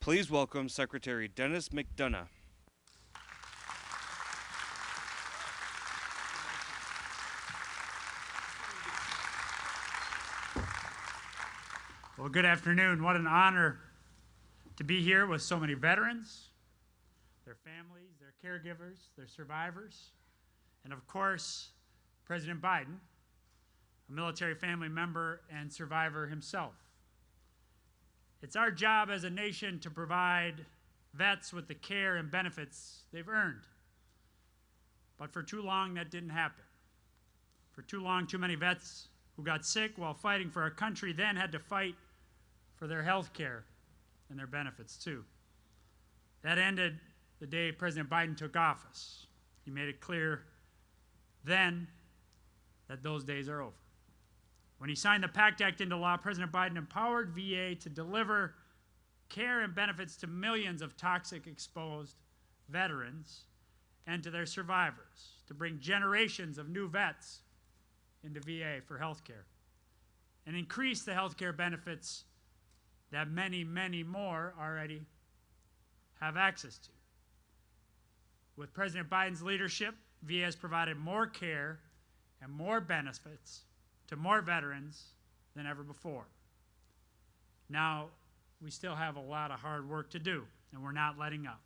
Please welcome Secretary Dennis McDonough. Well, good afternoon. What an honor to be here with so many veterans, their families, their caregivers, their survivors, and of course, President Biden, a military family member and survivor himself. It's our job as a nation to provide vets with the care and benefits they've earned. But for too long, that didn't happen. For too long, too many vets who got sick while fighting for our country then had to fight for their health care and their benefits too. That ended the day President Biden took office. He made it clear then that those days are over. When he signed the PACT Act into law, President Biden empowered VA to deliver care and benefits to millions of toxic exposed veterans and to their survivors, to bring generations of new vets into VA for health care, and increase the health care benefits that many, many more already have access to. With President Biden's leadership, VA has provided more care and more benefits to more veterans than ever before. Now, we still have a lot of hard work to do, and we're not letting up.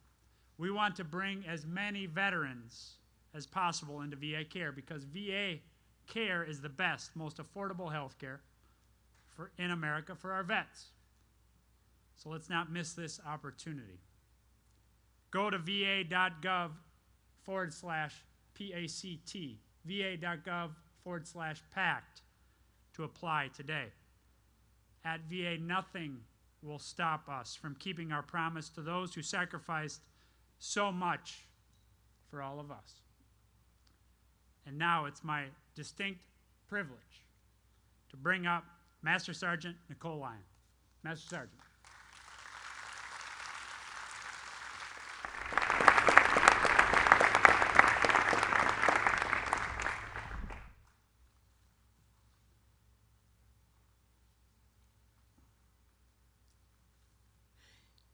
We want to bring as many veterans as possible into VA care because VA care is the best, most affordable health care in America for our vets. So let's not miss this opportunity. Go to va.gov/PACT, va.gov/PACT to apply today. At VA, nothing will stop us from keeping our promise to those who sacrificed so much for all of us. And now it's my distinct privilege to bring up Master Sergeant Nicole Lyon. Master Sergeant.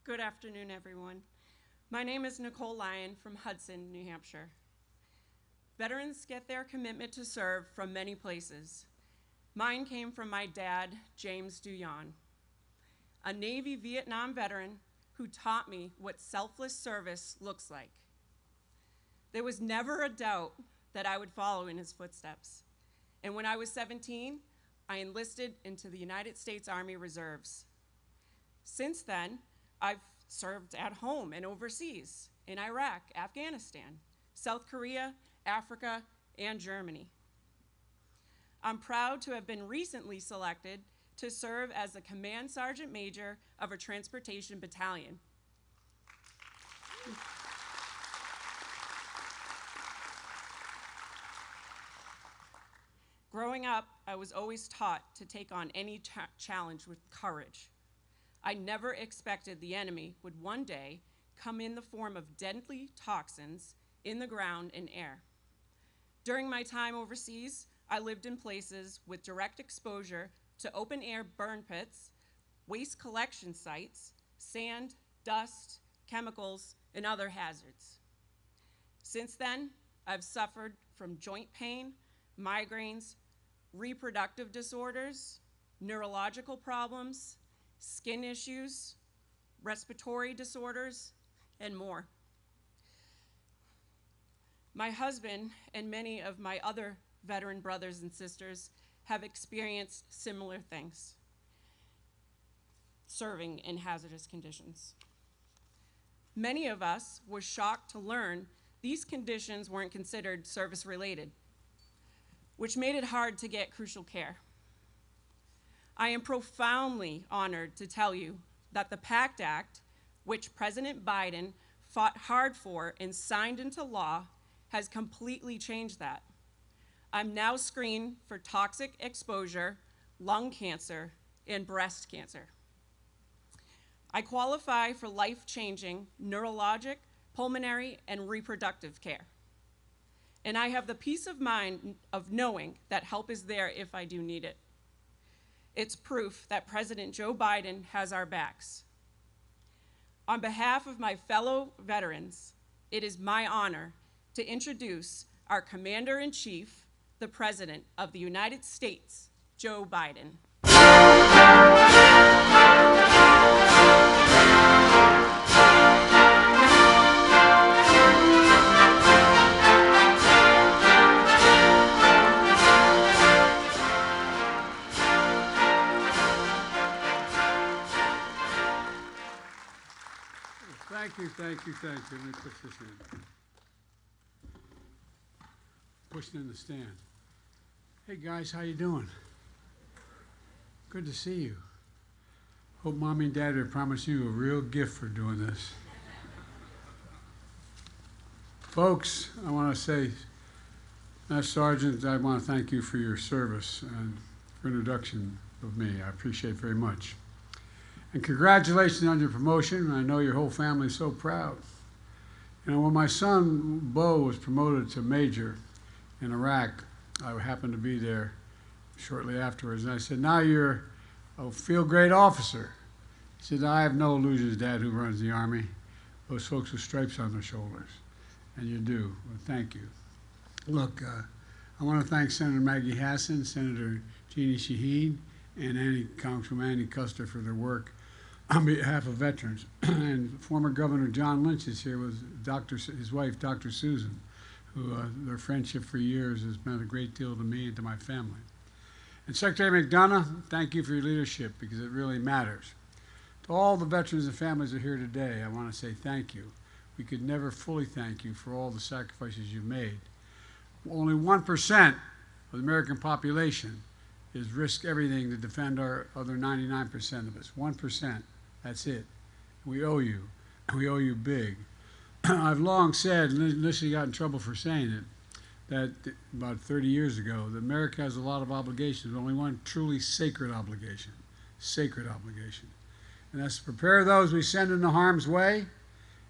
Good afternoon, everyone. My name is Nicole Lyon from Hudson, New Hampshire. Veterans get their commitment to serve from many places. Mine came from my dad, James Duyon, a Navy Vietnam veteran who taught me what selfless service looks like. There was never a doubt that I would follow in his footsteps. And when I was 17, I enlisted into the United States Army Reserves. Since then, I've served at home and overseas in Iraq, Afghanistan, South Korea, Africa, and Germany. I'm proud to have been recently selected to serve as the Command Sergeant Major of a transportation battalion. Growing up, I was always taught to take on any challenge with courage. I never expected the enemy would one day come in the form of deadly toxins in the ground and air. During my time overseas, I lived in places with direct exposure to open-air burn pits, waste collection sites, sand, dust, chemicals, and other hazards. Since then, I've suffered from joint pain, migraines, reproductive disorders, neurological problems, skin issues, respiratory disorders, and more. My husband and many of my other veteran brothers and sisters have experienced similar things, serving in hazardous conditions. Many of us were shocked to learn these conditions weren't considered service-related, which made it hard to get crucial care. I am profoundly honored to tell you that the PACT Act, which President Biden fought hard for and signed into law, has completely changed that. I'm now screened for toxic exposure, lung cancer, and breast cancer. I qualify for life-changing neurologic, pulmonary, and reproductive care. And I have the peace of mind of knowing that help is there if I do need it. It's proof that President Joe Biden has our backs. On behalf of my fellow veterans, it is my honor to introduce our Commander-in-Chief, the President of the United States, Joe Biden. Thank you. Let me put this in. Pushing in the stand. Hey guys, how you doing? Good to see you. Hope Mommy and Daddy promised you a real gift for doing this. Folks, I want to say, Master Sergeant, I want to thank you for your service and for introduction of me. I appreciate it very much. And congratulations on your promotion. I know your whole family is so proud. You know, when my son, Bo, was promoted to major in Iraq, I happened to be there shortly afterwards. And I said, now you're a feel-great officer. He said, I have no illusions, Dad, who runs the Army. Those folks with stripes on their shoulders. And you do. Well, thank you. Look, I want to thank Senator Maggie Hassan, Senator Jeannie Shaheen, and Congresswoman Annie Custer for their work on behalf of veterans. And former Governor John Lynch is here with his wife, Dr. Susan, who their friendship for years has meant a great deal to me and to my family. And Secretary McDonough, thank you for your leadership, because it really matters. To all the veterans and families that are here today, I want to say thank you. We could never fully thank you for all the sacrifices you've made. Only 1% of the American population is risk everything to defend our other 99% of us. 1%, that's it. We owe you. We owe you big. I've long said, and initially got in trouble for saying it, that about 30 years ago, that America has a lot of obligations, but only one truly sacred obligation. Sacred obligation. And that's to prepare those we send into harm's way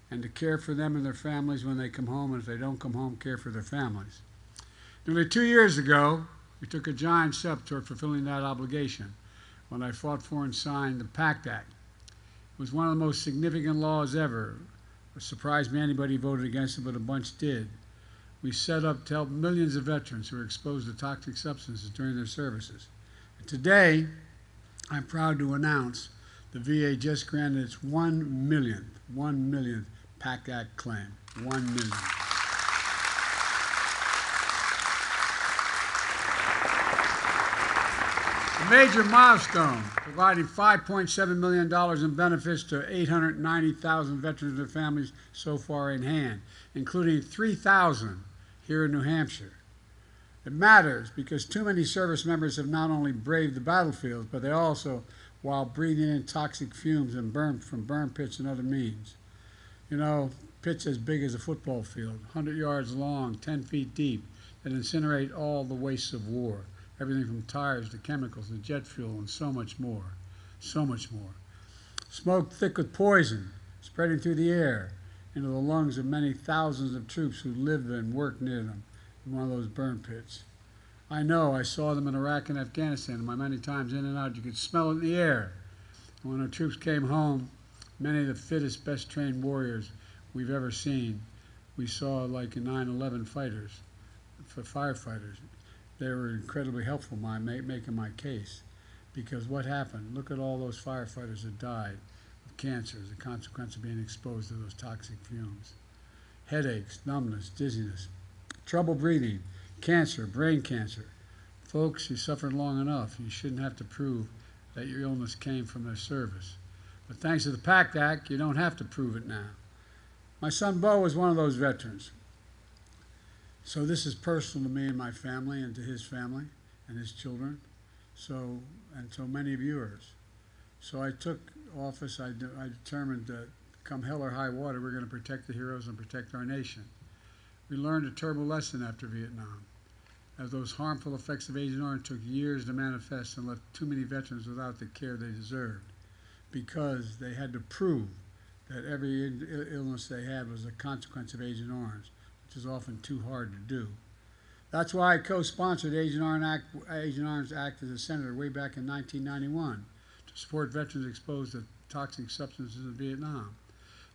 and to care for them and their families when they come home, and if they don't come home, care for their families. Nearly 2 years ago, we took a giant step toward fulfilling that obligation when I fought for and signed the PACT Act. It was one of the most significant laws ever. It surprised me anybody voted against it, but a bunch did. We set up to help millions of veterans who were exposed to toxic substances during their services. And today, I'm proud to announce the VA just granted its 1 millionth PACT Act claim. 1 million. A major milestone, providing $5.7 million in benefits to 890,000 veterans and their families so far in hand, including 3,000 here in New Hampshire. It matters because too many service members have not only braved the battlefield, but they also, while breathing in toxic fumes and from burn pits and other means. You know, pits as big as a football field, 100 yards long, 10 feet deep, that incinerate all the wastes of war. Everything from tires to chemicals to jet fuel and so much more. So much more. Smoke thick with poison, spreading through the air into the lungs of many thousands of troops who lived and worked near them in one of those burn pits. I know, I saw them in Iraq and Afghanistan, and my many times in and out, you could smell it in the air. And when our troops came home, many of the fittest, best trained warriors we've ever seen, we saw like in 9/11 fighters, for firefighters. They were incredibly helpful in making my case, because what happened? Look at all those firefighters that died of cancer as a consequence of being exposed to those toxic fumes. Headaches, numbness, dizziness, trouble breathing, cancer, brain cancer. Folks, you suffered long enough. You shouldn't have to prove that your illness came from their service. But thanks to the PACT Act, you don't have to prove it now. My son Bo was one of those veterans. So this is personal to me and my family and to his family and his children, and so many of yours. So I took office, I determined that come hell or high water, we're going to protect the heroes and protect our nation. We learned a terrible lesson after Vietnam, as those harmful effects of Agent Orange took years to manifest and left too many veterans without the care they deserved, because they had to prove that every illness they had was a consequence of Agent Orange, which is often too hard to do. That's why I co-sponsored Agent Orange Act as a senator way back in 1991 to support veterans exposed to toxic substances in Vietnam.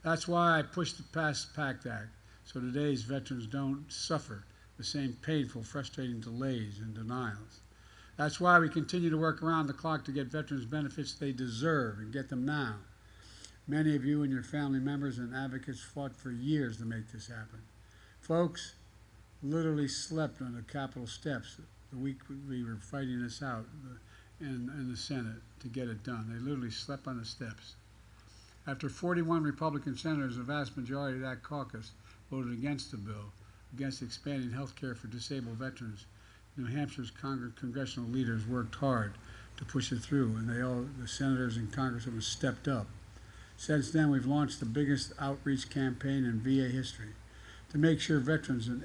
That's why I pushed to pass the PACT Act, so today's veterans don't suffer the same painful, frustrating delays and denials. That's why we continue to work around the clock to get veterans benefits they deserve and get them now. Many of you and your family members and advocates fought for years to make this happen. Folks literally slept on the Capitol steps the week we were fighting this out in the Senate to get it done. They literally slept on the steps. After 41 Republican senators, a vast majority of that caucus voted against the bill, against expanding health care for disabled veterans, New Hampshire's congressional leaders worked hard to push it through, and the senators and congressmen stepped up. Since then, we've launched the biggest outreach campaign in VA history to make sure veterans in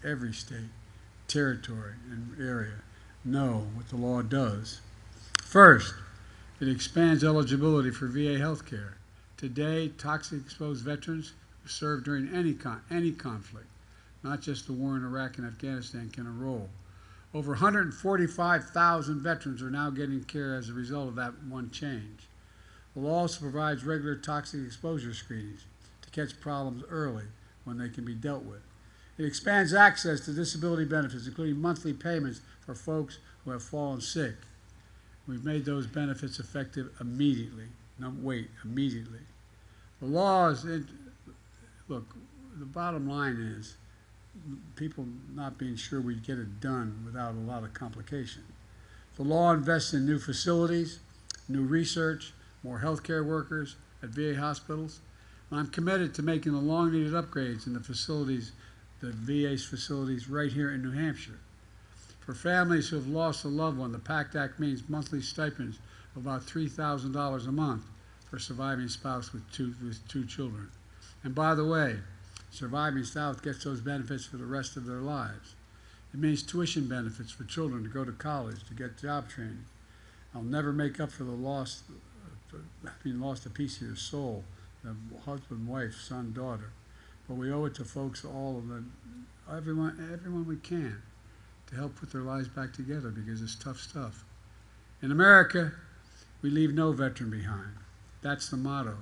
every state, territory, and area know what the law does. First, it expands eligibility for VA health care. Today, toxic exposed veterans who served during any conflict, not just the war in Iraq and Afghanistan, can enroll. Over 145,000 veterans are now getting care as a result of that one change. The law also provides regular toxic exposure screenings to catch problems early when they can be dealt with. It expands access to disability benefits, including monthly payments for folks who have fallen sick. We've made those benefits effective immediately. No, wait, immediately. The law is, look, the bottom line is people not being sure we'd get it done without a lot of complication. The law invests in new facilities, new research, more healthcare workers at VA hospitals. And I'm committed to making the long-needed upgrades in the facilities, the VA's facilities right here in New Hampshire. For families who have lost a loved one, the PACT Act means monthly stipends of about $3,000 a month for a surviving spouse with two children. And by the way, surviving spouse gets those benefits for the rest of their lives. It means tuition benefits for children to go to college, to get job training. I'll never make up for the loss, having lost a piece of your soul, the husband, wife, son, daughter. But we owe it to folks, all of them, everyone we can, to help put their lives back together, because it's tough stuff. In America, we leave no veteran behind. That's the motto.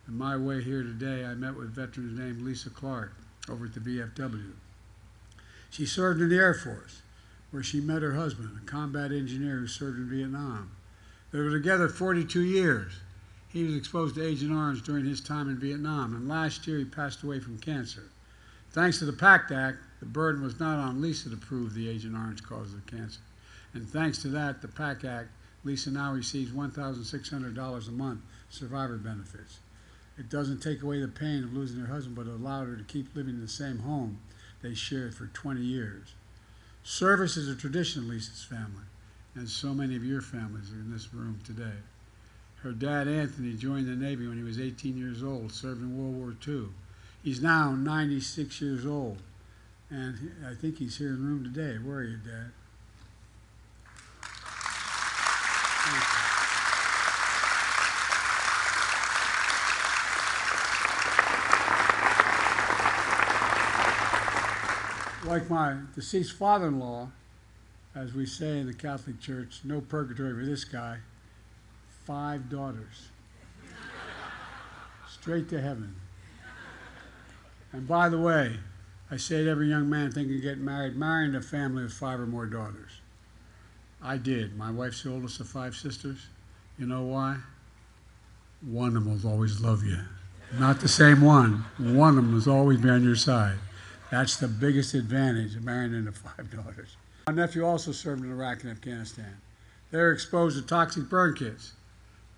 On my way here today, I met with veterans named Lisa Clark over at the VFW. She served in the Air Force, where she met her husband, a combat engineer who served in Vietnam. They were together 42 years. He was exposed to Agent Orange during his time in Vietnam, and last year he passed away from cancer. Thanks to the PACT Act, the burden was not on Lisa to prove the Agent Orange causes of cancer. And thanks to that, the PACT Act, Lisa now receives $1,600 a month survivor benefits. It doesn't take away the pain of losing her husband, but it allowed her to keep living in the same home they shared for 20 years. Service is a tradition of Lisa's family, and so many of your families are in this room today. Her dad, Anthony, joined the Navy when he was 18 years old, served in World War II. He's now 96 years old, and I think he's here in the room today. Where are you, Dad? Like my deceased father-in-law, as we say in the Catholic Church, no purgatory for this guy, 5 daughters. Straight to heaven. And by the way, I say to every young man thinking of getting married, marrying a family of 5 or more daughters. I did. My wife's the oldest of 5 sisters. You know why? One of them will always love you. Not the same one. One of them will always be on your side. That's the biggest advantage of marrying into 5 daughters. My nephew also served in Iraq and Afghanistan. They're exposed to toxic burn kits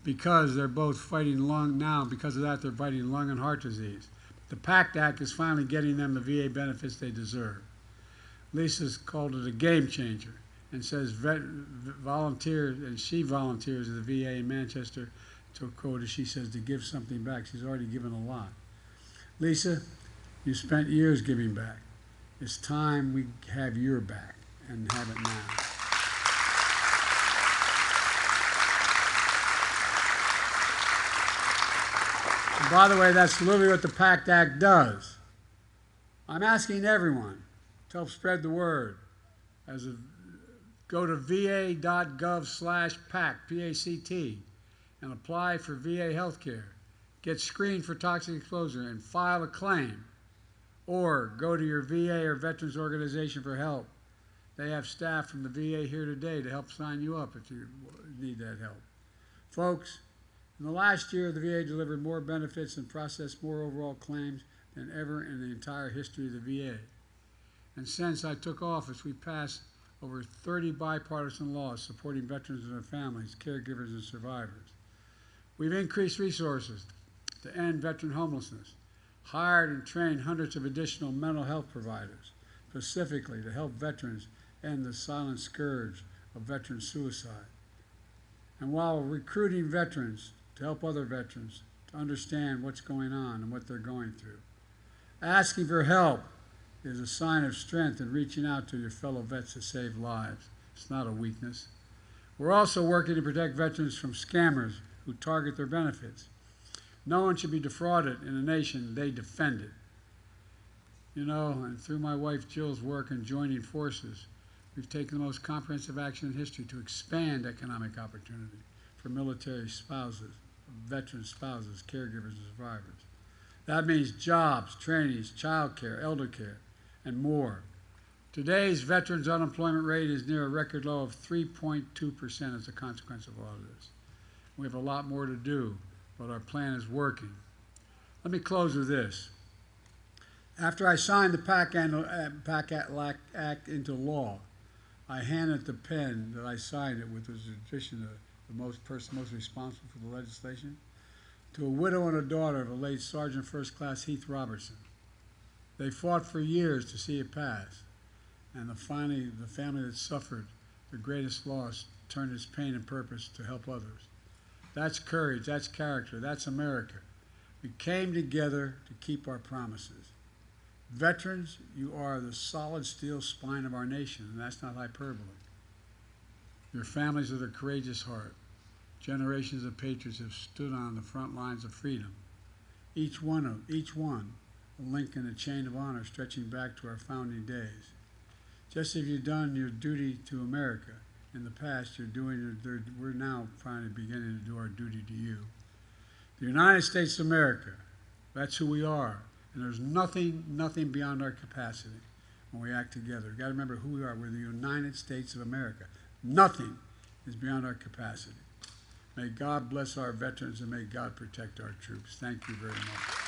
because they're both fighting lung now. Because of that, they're fighting lung and heart disease. The PACT Act is finally getting them the VA benefits they deserve. Lisa's called it a game changer and says volunteers, and she volunteers at the VA in Manchester, to quote, as she says, to give something back. She's already given a lot. Lisa, you spent years giving back. It's time we have your back, and have it now. And by the way, that's literally what the PACT Act does. I'm asking everyone to help spread the word. Go to va.gov/PACT, P-A-C-T, and apply for VA health care. get screened for toxic exposure and file a claim, or go to your VA or veterans organization for help. They have staff from the VA here today to help sign you up if you need that help. Folks, in the last year, the VA delivered more benefits and processed more overall claims than ever in the entire history of the VA. And since I took office, we passed over 30 bipartisan laws supporting veterans and their families, caregivers, and survivors. We've increased resources to end veteran homelessness, hired and trained hundreds of additional mental health providers, specifically to help veterans end the silent scourge of veteran suicide. And while recruiting veterans to help other veterans to understand what's going on and what they're going through, asking for help is a sign of strength in reaching out to your fellow vets to save lives. It's not a weakness. We're also working to protect veterans from scammers who target their benefits. No one should be defrauded in a nation they defended. You know, and through my wife Jill's work in joining forces, we've taken the most comprehensive action in history to expand economic opportunity for military spouses, veteran spouses, caregivers, and survivors. That means jobs, trainings, child care, elder care, and more. Today's veterans' unemployment rate is near a record low of 3.2% as a consequence of all of this. We have a lot more to do, but our plan is working. Let me close with this. After I signed the PACT Act into law, I handed the pen that I signed it with, as a tradition of the person most responsible for the legislation, to a widow and a daughter of a late Sergeant First Class Heath Robertson. They fought for years to see it pass, and finally the family that suffered the greatest loss turned its pain and purpose to help others. That's courage, that's character, that's America. We came together to keep our promises. Veterans, you are the solid steel spine of our nation, and that's not hyperbole. Your families are the courageous heart. Generations of patriots have stood on the front lines of freedom. Each one, a link in a chain of honor stretching back to our founding days. Just as you've done your duty to America in the past, we're now finally beginning to do our duty to you. The United States of America, that's who we are. And there's nothing beyond our capacity when we act together. You've got to remember who we are. We're the United States of America. Nothing is beyond our capacity. May God bless our veterans and may God protect our troops. Thank you very much.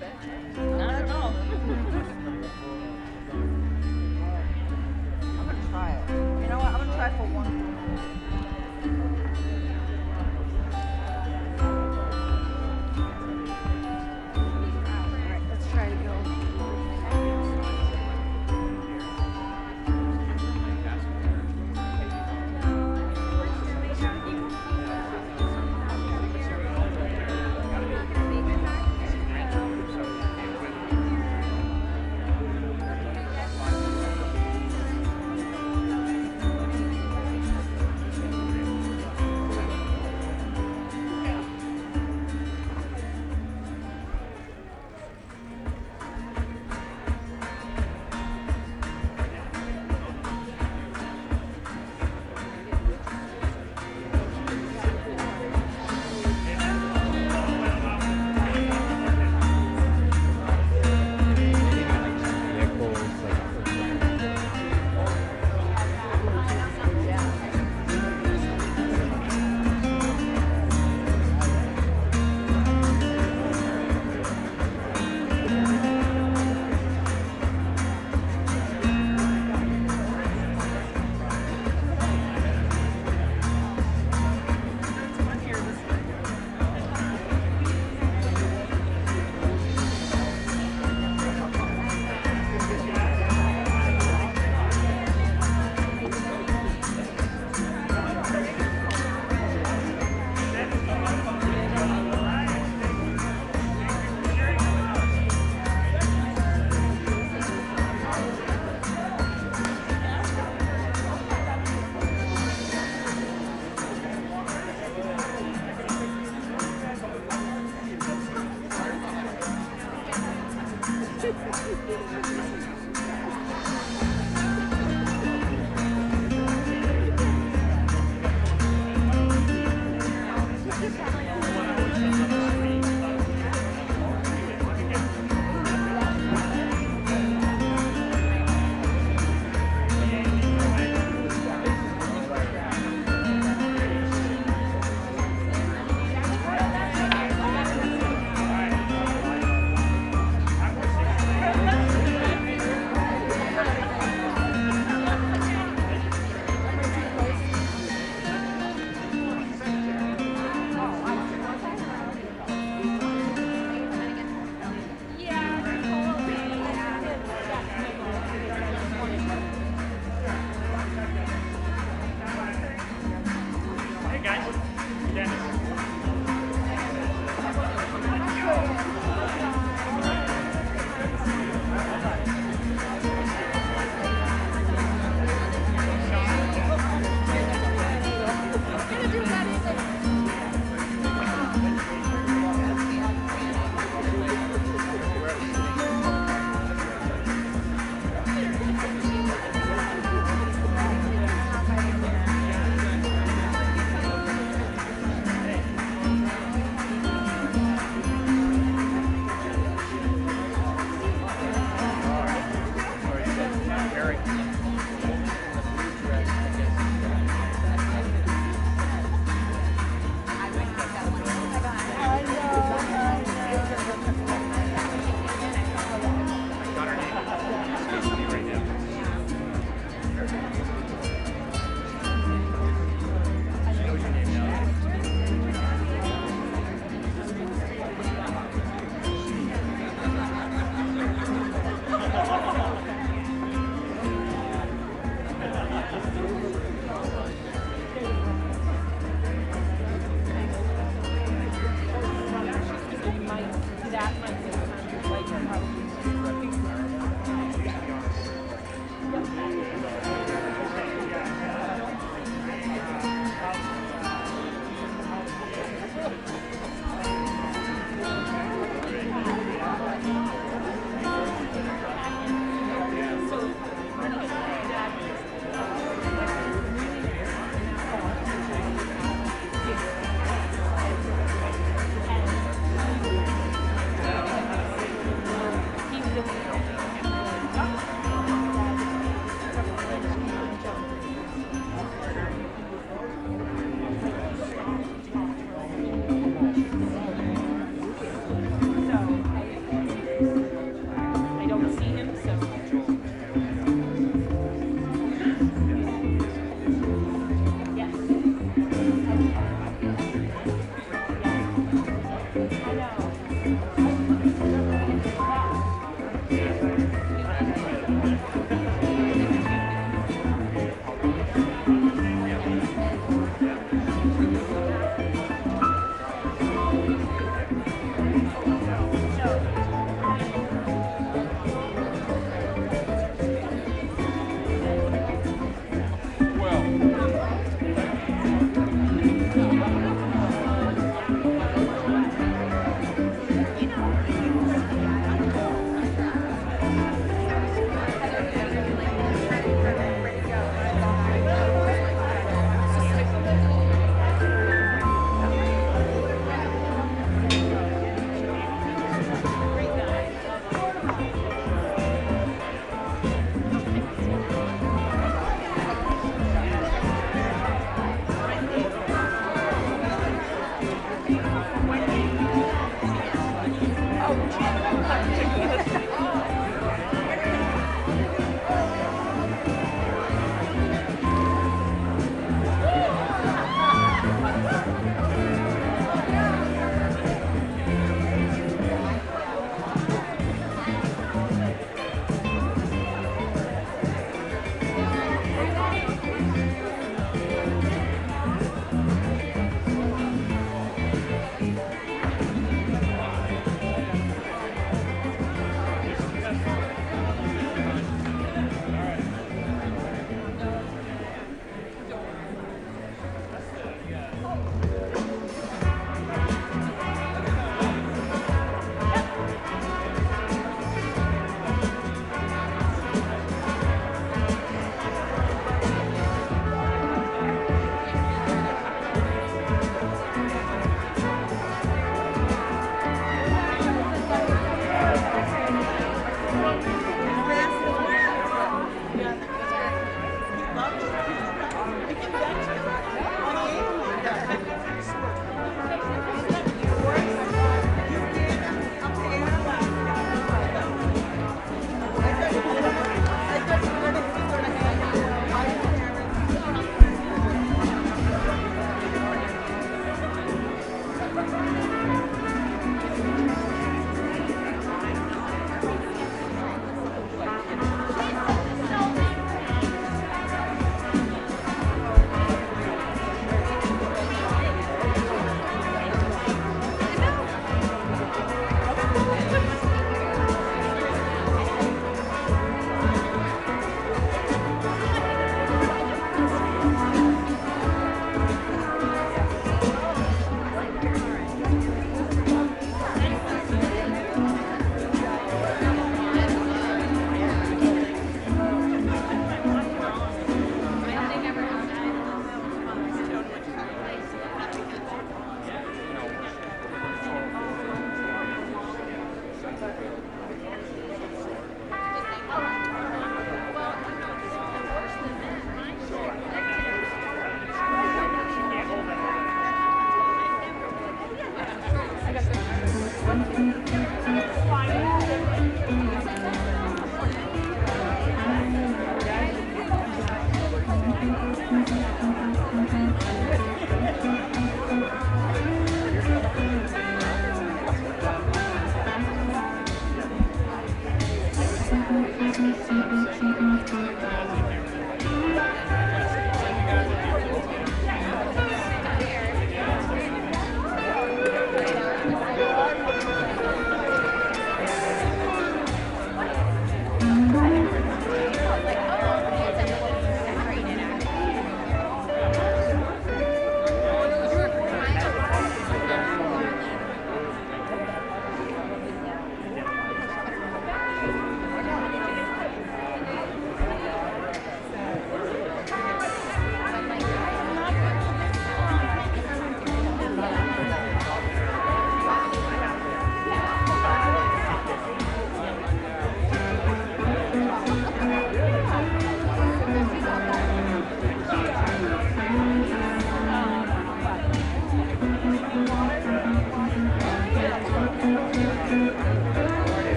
Not at all. I'm gonna try it. You know what? I'm gonna try for one. Alright, let's try to go.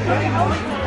Right.